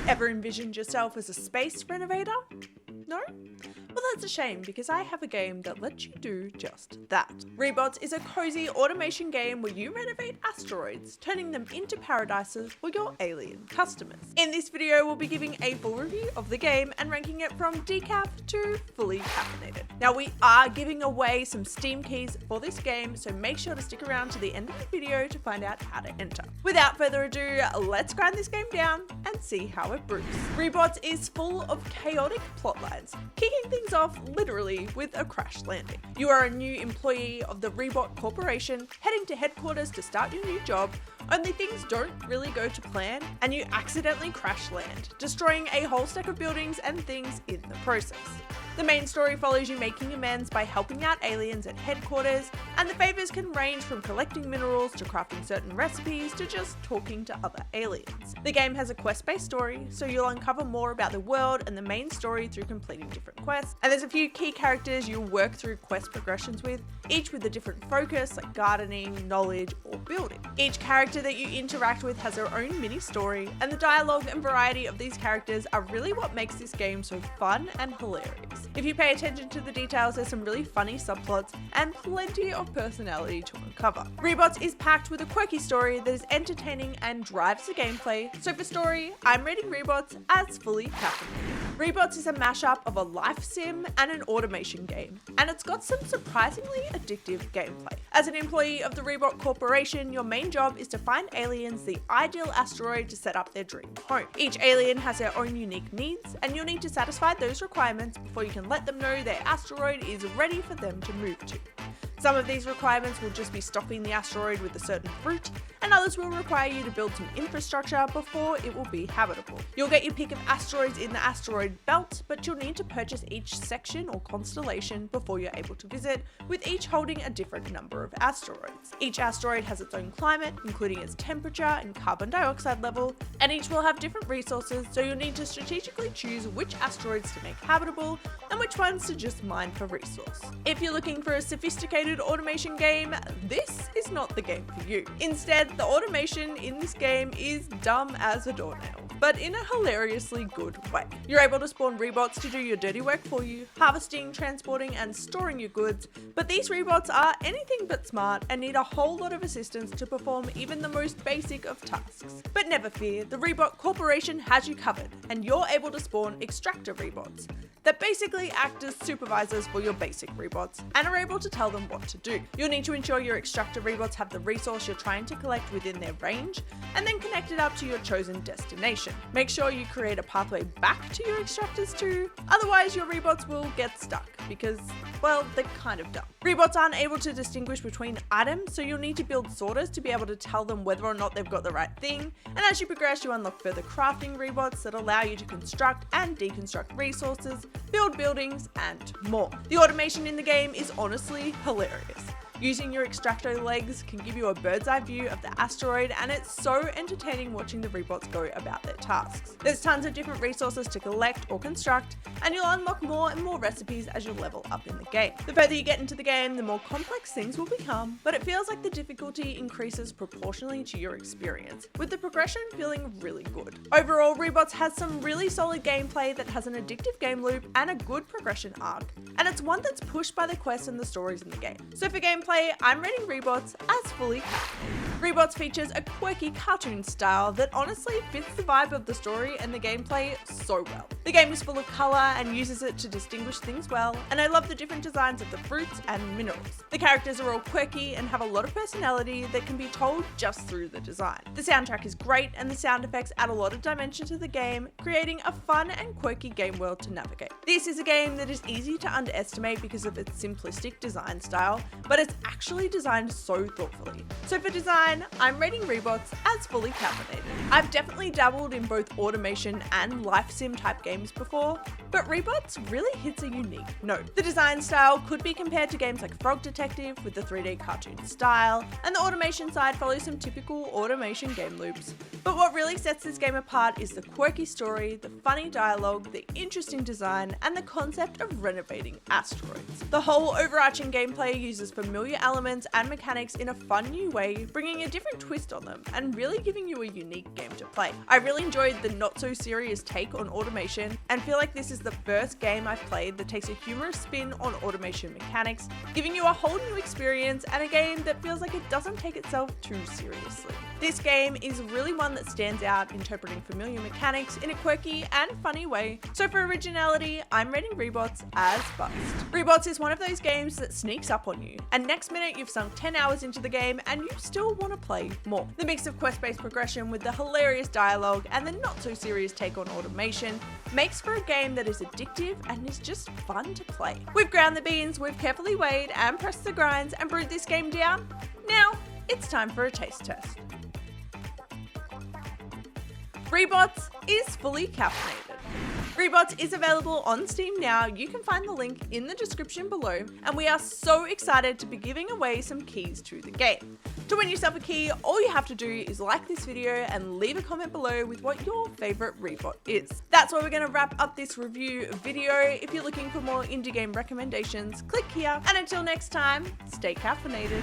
Ever envisioned yourself as a space renovator? No? Well, that's a shame because I have a game that lets you do just that. Rebots is a cozy automation game where you renovate asteroids, turning them into paradises for your alien customers. In this video, we'll be giving a full review of the game and ranking it from decaf to fully caffeinated. Now, we are giving away some Steam keys for this game, so make sure to stick around to the end of the video to find out how to enter. Without further ado, let's grind this game down and see how it brews. Rebots is full of chaotic plotlines, kicking things off literally with a crash landing. You are a new employee of the Rebot Corporation, heading to headquarters to start your new job, only things don't really go to plan and you accidentally crash land, destroying a whole stack of buildings and things in the process. The main story follows you making amends by helping out aliens at headquarters, and the favors can range from collecting minerals to crafting certain recipes to just talking to other aliens. The game has a quest-based story, so you'll uncover more about the world and the main story through completing different quests, and there's a few key characters you'll work through quest progressions with, each with a different focus like gardening, knowledge, or building. Each character that you interact with has their own mini story, and the dialogue and variety of these characters are really what makes this game so fun and hilarious. If you pay attention to the details, there's some really funny subplots and plenty of personality to uncover. Rebots is packed with a quirky story that is entertaining and drives the gameplay, so for story, I'm rating Rebots as fully caffeinated. Rebots is a mashup of a life sim and an automation game, and it's got some surprisingly addictive gameplay. As an employee of the Rebot Corporation, your main job is to find aliens the ideal asteroid to set up their dream home. Each alien has their own unique needs, and you'll need to satisfy those requirements before you can let them know their asteroid is ready for them to move to. Some of these requirements will just be stocking the asteroid with a certain fruit, and others will require you to build some infrastructure before it will be habitable. You'll get your pick of asteroids in the asteroid belt, but you'll need to purchase each section or constellation before you're able to visit, with each holding a different number of asteroids. Each asteroid has its own climate, including its temperature and carbon dioxide level, and each will have different resources, so you'll need to strategically choose which asteroids to make habitable and which ones to just mine for resource. If you're looking for a sophisticated automation game, this is not the game for you. Instead, the automation in this game is dumb as a doornail, but in a hilariously good way. You're able to spawn Rebots to do your dirty work for you, harvesting, transporting, and storing your goods, but these Rebots are anything but smart and need a whole lot of assistance to perform even the most basic of tasks. But never fear, the Rebot Corporation has you covered, and you're able to spawn extractor Rebots that basically act as supervisors for your basic Rebots and are able to tell them what to do. You'll need to ensure your extractor Rebots have the resource you're trying to collect within their range, and then connect it up to your chosen destination. Make sure you create a pathway back to your extractors too, otherwise your Rebots will get stuck because, well, they're kind of dumb. Rebots aren't able to distinguish between items, so you'll need to build sorters to be able to tell them whether or not they've got the right thing, and as you progress you unlock further crafting Rebots that allow you to construct and deconstruct resources, build buildings, and more. The automation in the game is honestly hilarious. Using your extractor legs can give you a bird's eye view of the asteroid, and it's so entertaining watching the Rebots go about their tasks. There's tons of different resources to collect or construct, and you'll unlock more and more recipes as you level up in the game. The further you get into the game, the more complex things will become, but it feels like the difficulty increases proportionally to your experience, with the progression feeling really good. Overall, Rebots has some really solid gameplay that has an addictive game loop and a good progression arc, and it's one that's pushed by the quests and the stories in the game. So for gameplay, I'm rating Rebots as fully caffeinated. Rebots features a quirky cartoon style that honestly fits the vibe of the story and the gameplay so well. The game is full of colour and uses it to distinguish things well, and I love the different designs of the fruits and minerals. The characters are all quirky and have a lot of personality that can be told just through the design. The soundtrack is great, and the sound effects add a lot of dimension to the game, creating a fun and quirky game world to navigate. This is a game that is easy to underestimate because of its simplistic design style, but it's actually designed so thoughtfully. So for design, I'm rating Rebots as fully caffeinated. I've definitely dabbled in both automation and life sim type gameplay games before, but Rebots really hits a unique note. The design style could be compared to games like Frog Detective with the 3D cartoon style, and the automation side follows some typical automation game loops. But what really sets this game apart is the quirky story, the funny dialogue, the interesting design, and the concept of renovating asteroids. The whole overarching gameplay uses familiar elements and mechanics in a fun new way, bringing a different twist on them and really giving you a unique game to play. I really enjoyed the not so serious take on automation and feel like this is the first game I've played that takes a humorous spin on automation mechanics, giving you a whole new experience and a game that feels like it doesn't take itself too seriously. This game is really one that stands out, interpreting familiar mechanics in a quirky and funny way. So for originality, I'm rating Rebots as bust. Rebots is one of those games that sneaks up on you, and next minute you've sunk 10 hours into the game and you still want to play more. The mix of quest-based progression with the hilarious dialogue and the not so serious take on automation makes for a game that is addictive and is just fun to play. We've ground the beans, we've carefully weighed and pressed the grinds and brewed this game down. Now it's time for a taste test. Rebots is fully caffeinated. Rebots is available on Steam now. You can find the link in the description below, and we are so excited to be giving away some keys to the game. To win yourself a key, all you have to do is like this video and leave a comment below with what your favorite Rebot is. That's where we're going to wrap up this review video. If you're looking for more indie game recommendations, click here, and until next time, stay caffeinated.